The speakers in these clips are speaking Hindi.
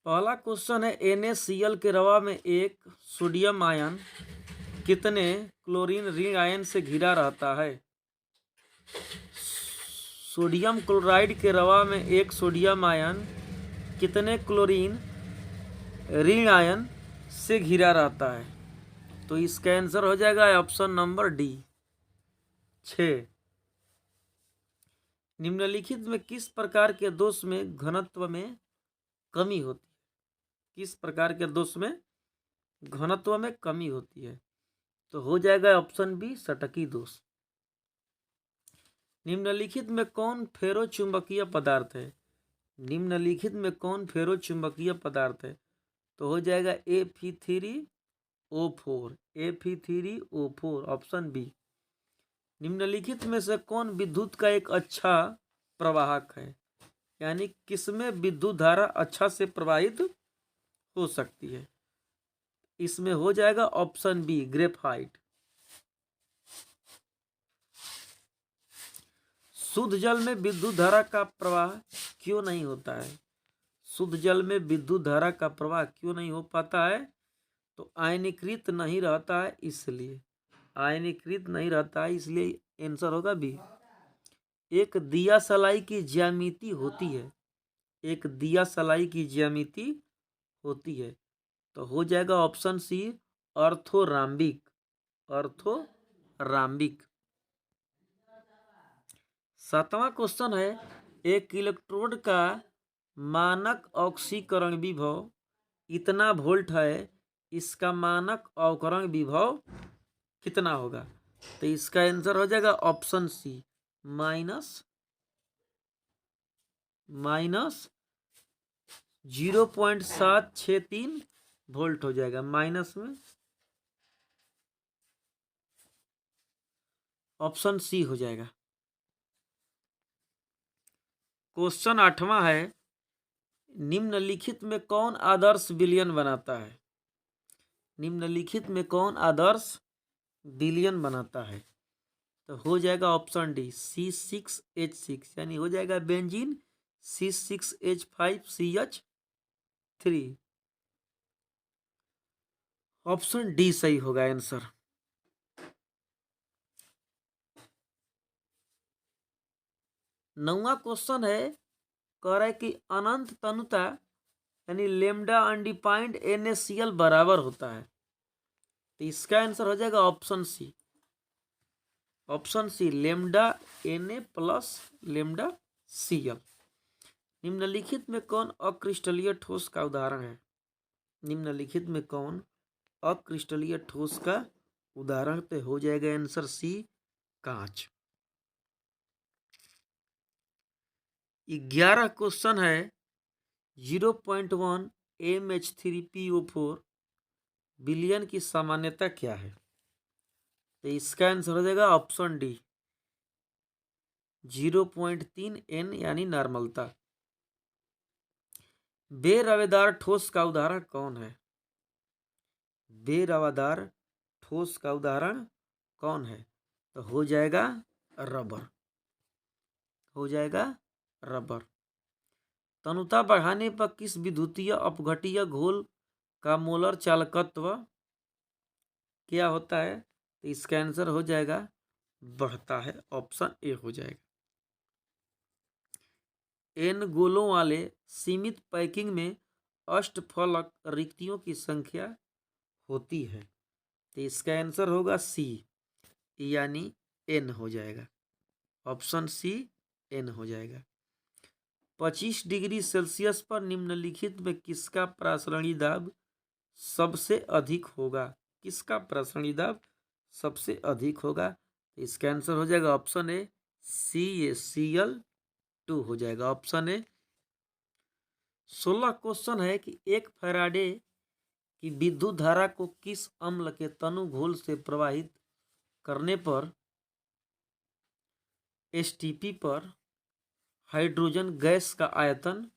पहला क्वेश्चन है NaCl के रवा में एक सोडियम आयन कितने क्लोरीन रिंग आयन से घिरा रहता है। सोडियम क्लोराइड के रवा में एक सोडियम आयन कितने क्लोरीन रिंग आयन से घिरा रहता है। तो इसका आंसर हो जाएगा ऑप्शन नंबर डी 6। निम्नलिखित में किस प्रकार के दोष में घनत्व में कमी होती है। किस प्रकार के दोष में घनत्व में कमी होती है। तो हो जाएगा ऑप्शन बी सटकी दोष। निम्नलिखित में कौन फेरो चुंबकीय पदार्थ है। निम्नलिखित में कौन फेरो चुंबकीय पदार्थ है। तो हो जाएगा Fe3O4 Fe3O4 ऑप्शन बी। निम्नलिखित में से कौन विद्युत का एक अच्छा प्रवाहक है। यानी किसमें विद्युत धारा अच्छा से प्रवाहित हो सकती है। इसमें हो जाएगा ऑप्शन बी ग्रेफाइट। शुद्ध जल में विद्युत धारा का प्रवाह क्यों नहीं होता है। शुद्ध जल में विद्युत धारा का प्रवाह क्यों नहीं हो पाता है। तो आयनीकृत नहीं रहता है इसलिए। आयनीकृत नहीं रहता है इसलिए आंसर होगा बी। एक दिया सलाई की ज्यामिति होती है। एक दिया सलाई की ज्यामिति होती है। तो हो जाएगा ऑप्शन सी ऑर्थोराम्बिक। ऑर्थोराम्बिक। 7वां क्वेश्चन है एक इलेक्ट्रोड का मानक ऑक्सीकरण विभव इतना वोल्ट है। इसका मानक अवकरण विभव कितना होगा। तो इसका आंसर हो जाएगा ऑप्शन सी माइनस 0.763 वोल्ट हो जाएगा। माइनस में ऑप्शन सी हो जाएगा। क्वेश्चन 8वां है निम्नलिखित में कौन आदर्श विलयन बनाता है। निम्नलिखित में कौन आदर्श विलयन बनाता है। तो हो जाएगा ऑप्शन डी C6H6 यानी हो जाएगा बेंजीन C6H5CH3। ऑप्शन डी सही होगा आंसर। नौवां क्वेश्चन है कह रहा है कि अनंत तनुता यानी लेमडा अनडिफाइंड NaCl बराबर होता है। तो इसका आंसर हो जाएगा option C. Option C lambda Na plus lambda Cl। निम्नलिखित में कौन अक्रिस्टलीय ठोस का उदाहरण है। निम्नलिखित में कौन अक्रिस्टलीय ठोस का उदाहरण। तो हो जाएगा आंसर सी कांच। 11 क्वेश्चन है 0.1 MH3PO4 विलयन की सामान्यता क्या है। तो इसका आंसर हो जाएगा ऑप्शन डी 0.3 N यानी नॉर्मलता। बेरवेदार ठोस का उदाहरण कौन है। बेरवेदार ठोस का उदाहरण कौन है। तो हो जाएगा रबर। हो जाएगा रबर। तनुता बढ़ाने पर किस विद्युतीय अपघटीय घोल का मोलर चालकत्व क्या होता है। तो इसका आंसर हो जाएगा बढ़ता है। ऑप्शन ए हो जाएगा। n गोलों वाले सीमित पैकिंग में अष्टफलक रिक्तियों की संख्या होती है। तो इसका आंसर होगा सी यानी n हो जाएगा। ऑप्शन सी n हो जाएगा। 25 डिग्री सेल्सियस पर निम्नलिखित में किसका प्रासरणी दाब सबसे अधिक होगा। किसका प्रासरणी दाब सबसे अधिक होगा। तो इसका आंसर हो जाएगा ऑप्शन ए CaCl2 हो जाएगा। ऑप्शन ए। 16 क्वेश्चन है कि एक फैराडे की विद्युत धारा को किस अम्ल के तनु घोल से प्रवाहित करने पर STP पर हाइड्रोजन गैस का आयतन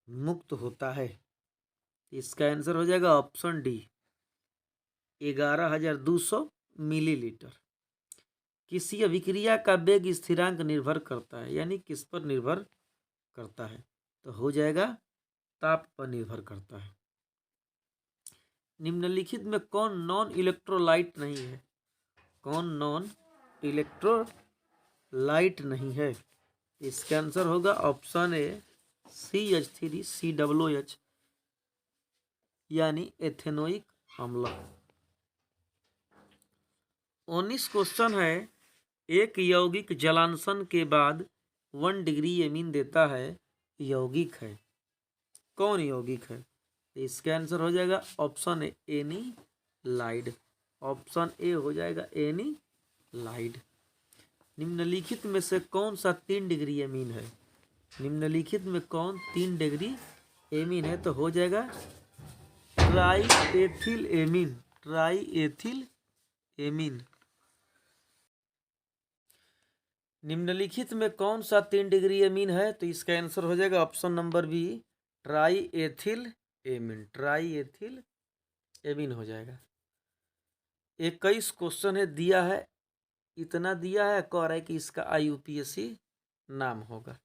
मुक्त होता है। इसका आंसर हो जाएगा ऑप्शन डी 11,200 मिलीलीटर। किसी अभिक्रिया का वेग स्थिरांक निर्भर करता है यानी किस पर निर्भर करता है। तो हो जाएगा ताप पर निर्भर करता है। निम्नलिखित में कौन नॉन इलेक्ट्रोलाइट नहीं है? कौन नॉन इलेक्ट्रोलाइट नहीं है? इसका आंसर होगा ऑप्शन ए CH3COOH यानी एथेनोइक अम्ल। 19 क्वेश्चन है, एक यौगिक जलांशन के बाद 1 डिग्री एमीन देता है, यौगिक है, कौन यौगिक है? इसका आंसर हो जाएगा option A anilide. Option A हो जाएगा एनिलाइड। निम्नलिखित में से कौन सा 3 डिग्री एमीन है? निम्नलिखित में कौन 3 डिग्री एमीन है? तो हो जाएगा try ethyl amine. Tri ethyl amine. निम्नलिखित में कौन सा 3 डिग्री एमीन है? तो इसका आंसर हो जाएगा option number B tri ethyl amine. Tri ethyl amine हो जाएगा। 21 क्वेश्चन है, दिया है, इतना दिया है, कह रहा है कि इसका IUPAC नाम होगा,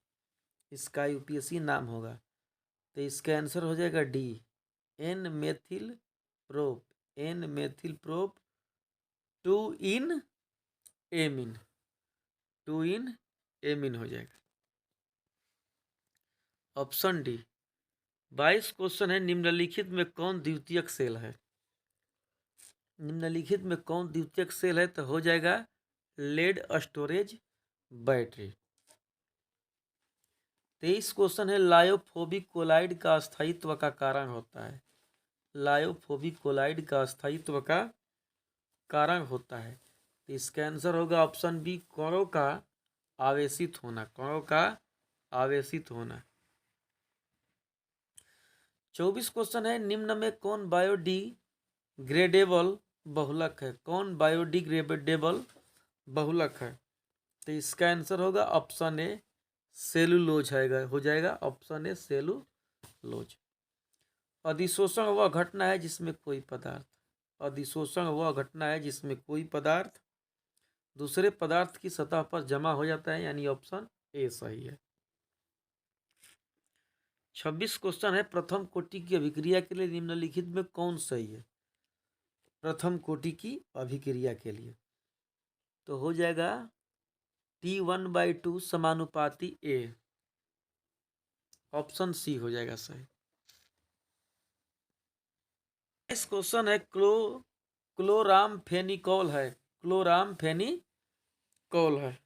इसका IUPAC नाम होगा। तो इसका आंसर हो जाएगा D N methyl prop. N methyl prop 2 en amine. 2 en amine हो जाएगा। Option D. 22 क्वेश्चन है, निम्नलिखित में कौन द्वितीयक सेल है? निम्नलिखित में कौन द्वितीयक सेल है? तो हो जाएगा लेड स्टोरेज बैटरी। 23 क्वेश्चन है, लायोफोबिक कोलाइड का स्थायित्व का कारण होता है। लायोफोबिक कोलाइड का स्थायित्व का कारण होता है। तो इसका आंसर होगा ऑप्शन बी कणों का आवेशित होना। कणों का आवेशित होना। 24 क्वेश्चन है, निम्न में कौन बायोडिग्रेडेबल बहुलक है? कौन बायोडिग्रेडेबल बहुलक है? तो इसका आंसर होगा ऑप्शन ए सेलुलोज है, हो जाएगा ऑप्शन ए सेलुलोज। अधिशोषण वह घटना है जिसमें कोई पदार्थ, अधिशोषण वह घटना है जिसमें कोई पदार्थ दूसरे पदार्थ की सतह पर जमा हो जाता है, यानी ऑप्शन ए सही है। 26 क्वेश्चन है, प्रथम कोटि की अभिक्रिया के लिए निम्नलिखित में कौन सही है? प्रथम कोटि की अभिक्रिया के लिए तो हो जाएगा T1/2 समानुपाती ए। ऑप्शन सी हो जाएगा सही। इस क्वेश्चन है, क्लोरामफेनिकोल है। क्लोरामफेनिकोल है।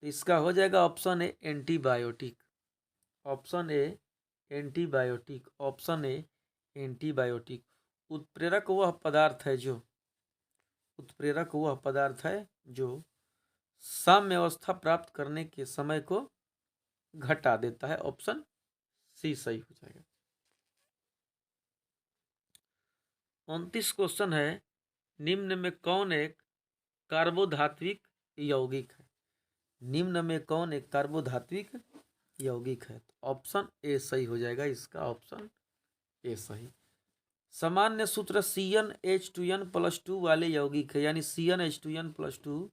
इसका हो जाएगा option A antibiotic. Option A antibiotic. Option A antibiotic. उत्प्रेरक वह पदार्थ है जो उत्प्रेरक वह पदार्थ है जो साम्यावस्था प्राप्त करने के समय को घटा देता है। ऑप्शन सी सही हो जाएगा। 29 क्वेश्चन है, निम्न में कौन एक कार्बोधात्विक यौगिक है? निम्न में कौन एक कार्बोधात्विक यौगिक है? ऑप्शन ए सही हो जाएगा। इसका ऑप्शन ए सही। सामान्य सूत्र CnH2n+2 वाले यौगिक है, यानी CnH2n+2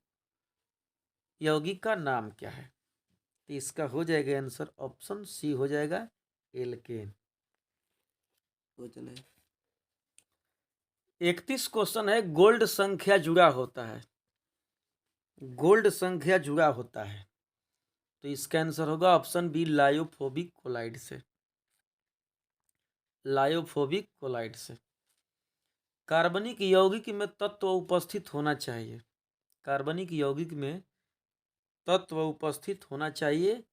यौगिक का नाम क्या है? तो इसका हो जाएगा आंसर ऑप्शन सी हो जाएगा एल्केन। 31 क्वेश्चन है, गोल्ड संख्या जुड़ा होता है। गोल्ड संख्या जुड़ा होता है तो इसका आंसर होगा ऑप्शन बी लायोफोबिक कोलाइड से। लायोफोबिक कोलाइड से। कार्बनिक यौगिक में तत्व उपस्थित होना चाहिए। कार्बनिक यौगिक में तत्व उपस्थित होना चाहिए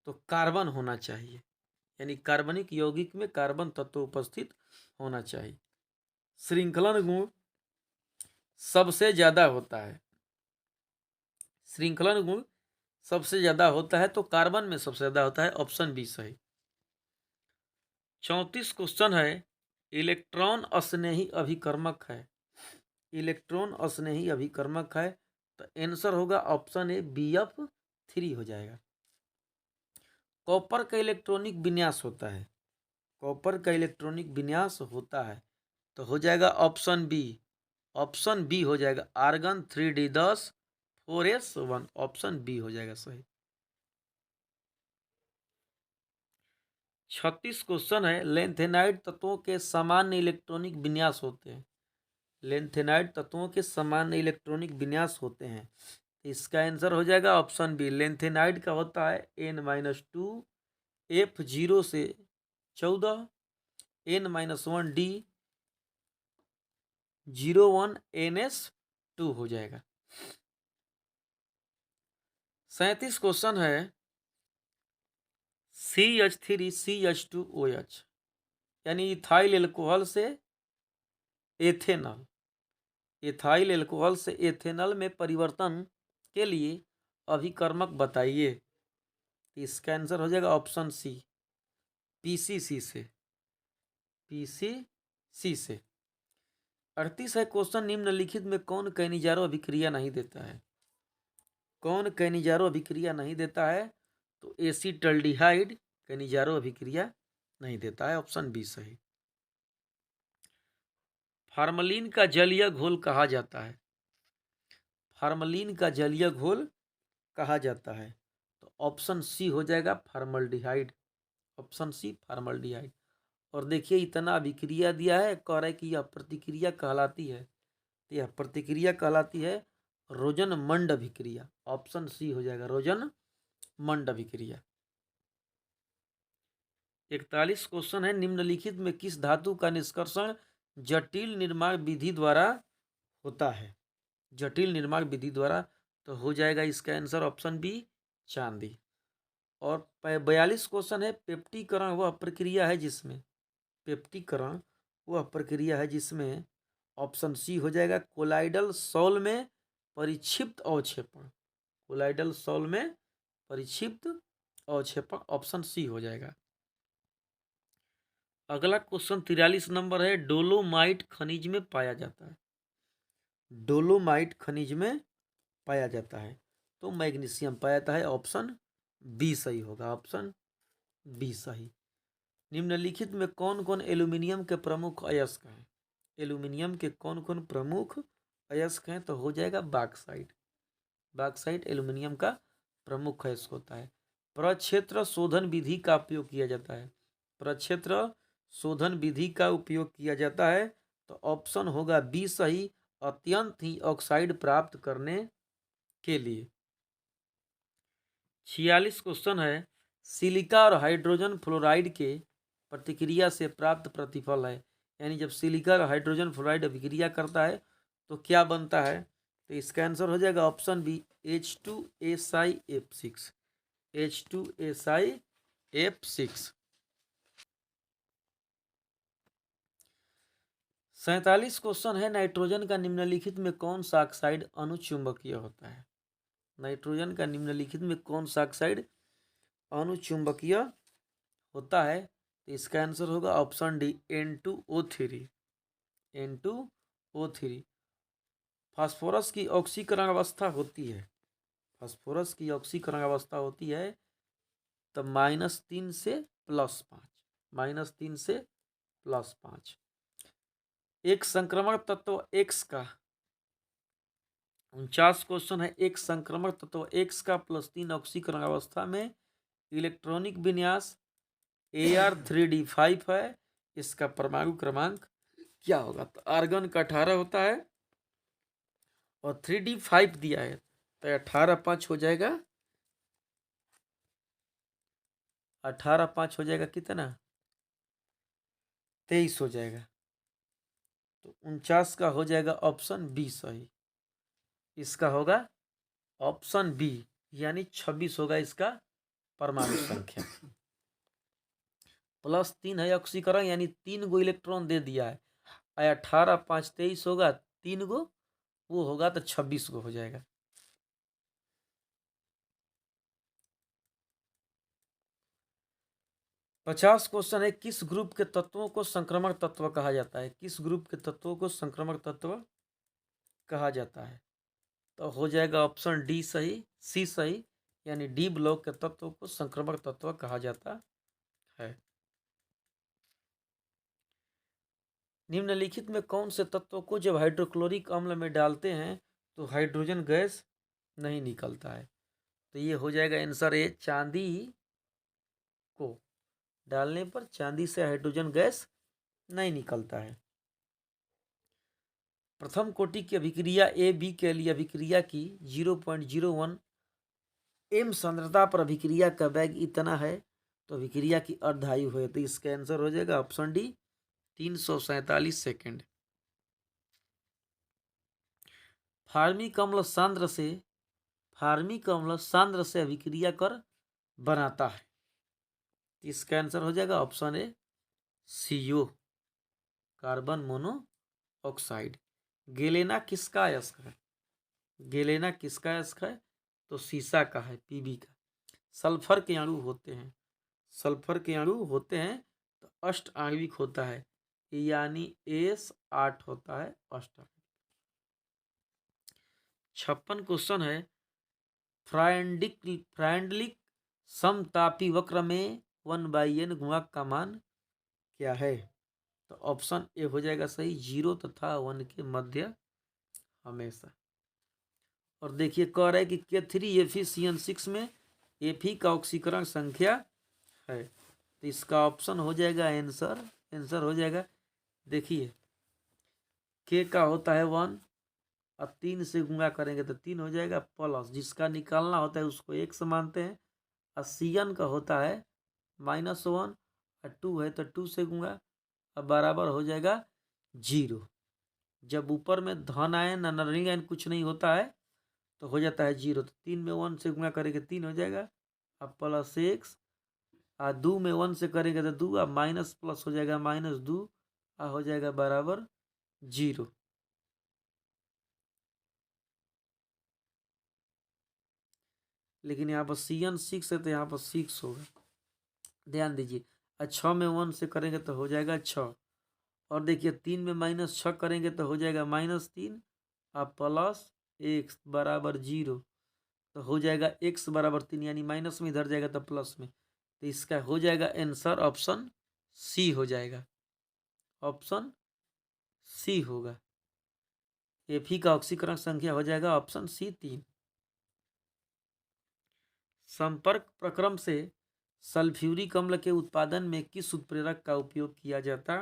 तो कार्बन होना चाहिए, यानी कार्बनिक यौगिक में कार्बन तत्व उपस्थित होना चाहिए। श्रृंखलन गुण सबसे ज्यादा होता है। श्रृंखलन गुण सबसे ज्यादा होता है तो कार्बन में सबसे ज्यादा होता है। ऑप्शन बी सही। 34 क्वेश्चन है, इलेक्ट्रॉन अस्नेही अभिकर्मक है। इलेक्ट्रॉन अस्नेही अभिकर्मक है तो आंसर होगा ऑप्शन ए BF3 हो जाएगा। कॉपर का इलेक्ट्रॉनिक विन्यास होता है। कॉपर का इलेक्ट्रॉनिक विन्यास होता है तो हो जाएगा ऑप्शन बी। ऑप्शन बी हो जाएगा argon 3D10 4s1। Option B हो जाएगा सही। 36 क्वेश्चन है, लेंथेनाइड तत्वों के सामान्य इलेक्ट्रॉनिक विन्यास होते हैं। लेंथेनाइड तत्वों के सामान्य इलेक्ट्रॉनिक विन्यास होते हैं। इसका आंसर हो जाएगा ऑप्शन बी। लेंथेनाइड का होता है N-2 F0 से 14 N-1 D01 NS2 हो जाएगा। 37 क्वेश्चन है, CH3CH2OH यानी इथाइल एल्कोहल से एथेनॉल, इथाइल एल्कोहल से एथेनॉल में परिवर्तन के लिए अभिकर्मक बताइए। इसका आंसर हो जाएगा ऑप्शन सी, PCC से, PCC से। 38 है क्वेश्चन, निम्नलिखित में कौन कैनिजारो अभिक्रिया नहीं देता है? कौन कैनिजारो अभिक्रिया नहीं देता है? तो एसीटल्डिहाइड कैनिजारो अभिक्रिया नहीं देता है, ऑप्शन बी सही। फार्मलिन का जलीय घोल कहा जाता है? फार्मलिन का जलीय घोल कहा जाता है? तो ऑप्शन सी हो जाएगा फार्मल्डिहाइड, ऑप्शन सी फार्मल्डिहाइड। और देखिए इतना अभिक्रिया दिया है, कह रहा है कि यह प्रतिक्रिया कहलाती है, तो यह प्रतिक्रिया कहलाती है रोजनमंड अभिक्रिया, ऑप्शन सी हो जाएगा रोजनमंड अभिक्रिया। 41 क्वेश्चन है, निम्नलिखित में किस धातु का निष्कर्षण जटिल निर्माण विधि द्वारा होता है? जटिल निर्माण विधि द्वारा, तो हो जाएगा इसका आंसर ऑप्शन बी चांदी। और 42 क्वेश्चन है, पेप्टीकरण वह प्रक्रिया है जिसमें, पेप्टीकरण वह प्रक्रिया है जिसमें, ऑप्शन सी हो जाएगा कोलाइडल सॉल में परिक्षिप्त अवक्षेपण, कोलाइडल सॉल में परिक्षिप्त अवक्षेपण, ऑप्शन सी हो जाएगा। अगला क्वेश्चन 43 नंबर है, डोलोमाइट खनिज में पाया जाता है? डोलोमाइट खनिज में पाया जाता है तो मैग्नीशियम पाया जाता है, ऑप्शन बी सही होगा, ऑप्शन बी सही। निम्नलिखित में कौन कौन एल्यूमिनियम के प्रमुख अयस्क हैं? एल्यूमिनियम के कौन कौन प्रमुख अयस्क हैं? तो हो जाएगा बॉक्साइट, बॉक्साइट एल्यूमिनियम का प्रमुख अयस्क होता है। प्रक्षेत्र शोधन विधि का उपयोग किया जाता है? प्रक्षेत्र शोधन विधि का उपयोग किया जाता है, तो ऑप्शन होगा बी सही, अत्यंत ही ऑक्साइड प्राप्त करने के लिए। 46 क्वेश्चन है, सिलिका और हाइड्रोजन फ्लोराइड के प्रतिक्रिया से प्राप्त प्रतिफल है, यानी जब सिलिका और हाइड्रोजन फ्लोराइड अभिक्रिया करता है तो क्या बनता है? तो इसका आंसर हो जाएगा option B H2SiF6, H2SiF6। 47 question है, नाइट्रोजन का निम्नलिखित में कौन सा ऑक्साइड अनुचुंबकीय होता है? नाइट्रोजन का निम्नलिखित में कौन सा ऑक्साइड अनुचुंबकीय होता है? तो इसका आंसर होगा option D N2O3, N2O3। Phosphorus की ऑक्सीकरण अवस्था होती है, फास्फोरस की ऑक्सीकरण अवस्था होती है तो -3 से +5, -3 से +5। एक संक्रमण तत्व X का, 49 क्वेश्चन है, एक संक्रमण तत्व X का +3 ऑक्सीकरण अवस्था में इलेक्ट्रॉनिक विन्यास Ar3D5 है, इसका परमाणु क्रमांक क्या होगा? तो आर्गन का 18 होता है और 3D5 दिया है तो 18 5 हो जाएगा, 18 5 हो जाएगा कितना? 23 हो जाएगा। तो 49 का हो जाएगा ऑप्शन बी सही, इसका होगा ऑप्शन बी, यानी 26 होगा इसका परमाणु संख्या। +3 है ऑक्सीकरण, यानी 3 गो इलेक्ट्रॉन दे दिया है, 18 5 23 होगा, 3 गो वो होगा तो 26 गो हो जाएगा। पचास क्वेश्चन है, किस ग्रुप के तत्वों को संक्रमण तत्व कहा जाता है? किस ग्रुप के तत्वों को संक्रमण तत्व कहा जाता है? तो हो जाएगा ऑप्शन डी सही, सी सही, यानी डी ब्लॉक के तत्व को संक्रमण तत्व कहा जाता है। निम्नलिखित में कौन से तत्व को जब हाइड्रोक्लोरिक अम्ल में डालते हैं तो हाइड्रोजन गैस नहीं निकलता है? तो ये हो जाएगा आंसर ए चांदी को, डालने पर चांदी से हाइड्रोजन गैस नहीं निकलता है। प्रथम कोटि की अभिक्रिया ए बी के लिए अभिक्रिया की 0.01 एम सांद्रता पर अभिक्रिया का वेग इतना है तो अभिक्रिया की अर्धायु है, तो इसका आंसर हो जाएगा ऑप्शन डी 347 सेकेंड। फार्मिक अम्ल सांद्र से अभिक्रिया कर बनाता है, इसका आंसर हो जाएगा option A CO carbon monoxide. Galena किसका अयस्क है? गेलेना किसका अयस्क है? तो सीसा का है, Pb का। सल्फर के अणु होते हैं तो अष्ट आणविक होता है, यानी S8 होता है अष्ट आणविक। 56 क्वेश्चन है, फ्रायंडलिक समतापी वक्र में 1/n गुणक का मान क्या है? तो ऑप्शन ए हो जाएगा सही, 0 तथा 1 के मध्य हमेशा। और देखिए कह रहा है कि K3FeCN6 में Fe का ऑक्सीकरण संख्या है, तो इसका ऑप्शन हो जाएगा आंसर हो जाएगा। देखिए K का होता है 1 और 3 से गुणा करेंगे तो 3 हो जाएगा, प्लस जिसका निकालना होता है उसको 1 से मानते हैं, और CN का होता है -1 और 2 है तो 2 से गुणा, अब बराबर हो जाएगा 0। जब ऊपर में धन आयन और ऋण आयन कुछ नहीं होता है तो हो जाता है 0, तो 3 में 1 से गुणा करेंगे 3 हो जाएगा, अब +1 और 2 में 1 से करेंगे तो 2, अब माइनस प्लस हो जाएगा -2 और हो जाएगा बराबर 0। लेकिन यहाँ पर CN6 है तो यहाँ पर 6 होगा, ध्यान दीजिए। 6 में 1 से करेंगे तो हो जाएगा 6, और देखिए 3 में -6 करेंगे तो हो जाएगा -3 और +1 बराबर 0, तो हो जाएगा x बराबर 3, यानी माइनस में इधर जाएगा तो प्लस में, तो इसका हो जाएगा आंसर ऑप्शन सी हो जाएगा, ऑप्शन सी होगा। Fe का ऑक्सीकरण संख्या हो जाएगा ऑप्शन सी 3। संपर्क प्रक्रम से सल्फ्यूरिक अम्ल के उत्पादन में किस उत्प्रेरक का उपयोग किया जाता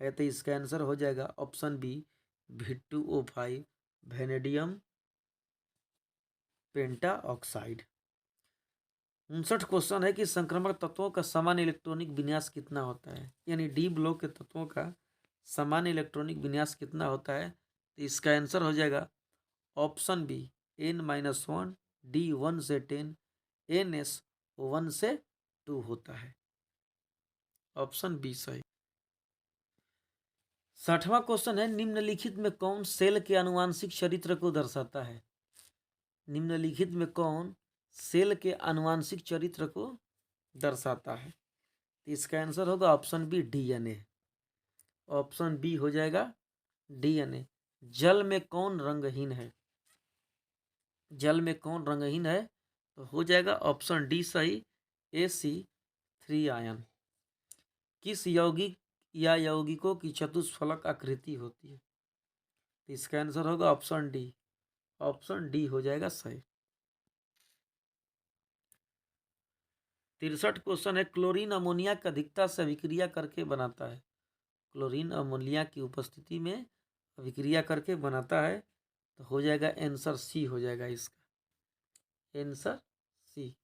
है? तो इसका आंसर हो जाएगा option B V2O5 vanadium penta oxide. 59 question है कि संक्रमण तत्वों का सामान्य इलेक्ट्रॉनिक विन्यास कितना होता है, यानी डी ब्लॉक के तत्वों का सामान्य इलेक्ट्रॉनिक विन्यास कितना होता है? तो इसका आंसर हो जाएगा ऑप्शन बी N-1, D 1 से 10, NS 1 से 2 होता है, ऑप्शन बी सही। 60वां क्वेश्चन है, निम्नलिखित में कौन सेल के आनुवांशिक चरित्र को दर्शाता है? निम्नलिखित में कौन सेल के आनुवांशिक चरित्र को दर्शाता है? तो इसका आंसर होगा option B DNA, option B हो जाएगा DNA। जल में कौन रंगहीन है? जल में कौन रंगहीन है? तो हो जाएगा ऑप्शन डी सही, AC3 आयन। किस यौगिक या यौगिकों की चतुष्फलक आकृति होती है? तो इसका आंसर होगा ऑप्शन डी, ऑप्शन डी हो जाएगा सही। 63 क्वेश्चन है, क्लोरीन अमोनिया का अधिकता से अभिक्रिया करके बनाता है। क्लोरीन अमोनिया की उपस्थिति में अभिक्रिया करके बनाता है, तो हो जाएगा आंसर सी हो जाएगा इसका, आंसर सी।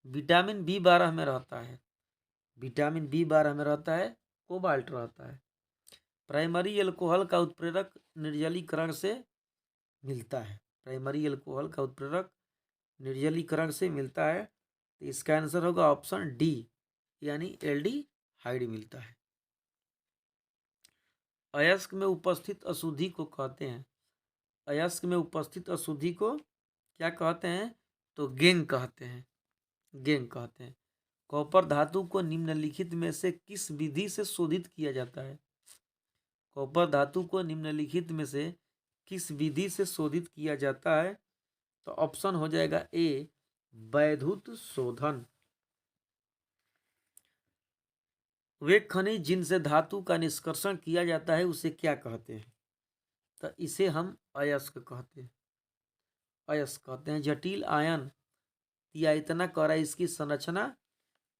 विटामिन B12 में रहता है, विटामिन B12 में रहता है कोबाल्ट रहता है। प्राइमरी एल्कोहल का उत्प्रेरक निर्जलीकरण से मिलता है, प्राइमरी एल्कोहल का उत्प्रेरक निर्जलीकरण से मिलता है, तो इसका आंसर होगा ऑप्शन डी, यानी एल्डिहाइड मिलता है। अयस्क में उपस्थित अशुद्धि को कहते हैं, अयस्क में उपस्थित अशुद्धि को क्या कहते हैं? तो गैंग कहते हैं, गैंग कहते हैं। कॉपर धातु को निम्नलिखित में से किस विधि से शोधित किया जाता है? कॉपर धातु को निम्नलिखित में से किस विधि से शोधित किया जाता है? तो ऑप्शन हो जाएगा ए वैद्युत शोधन। वे खनिज जिनसे धातु का निष्कर्षण किया जाता है उसे क्या कहते हैं? तो इसे हम अयस्क कहते हैं, अयस्क कहते हैं। जटिल आयन या इतना कह रहा है इसकी संरचना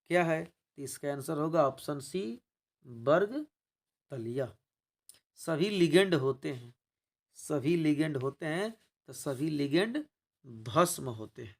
क्या है? इसका आंसर होगा ऑप्शन सी, वर्ग तलिया। सभी लिगेंड होते हैं, सभी लिगेंड होते हैं, तो सभी लिगेंड भस्म होते हैं।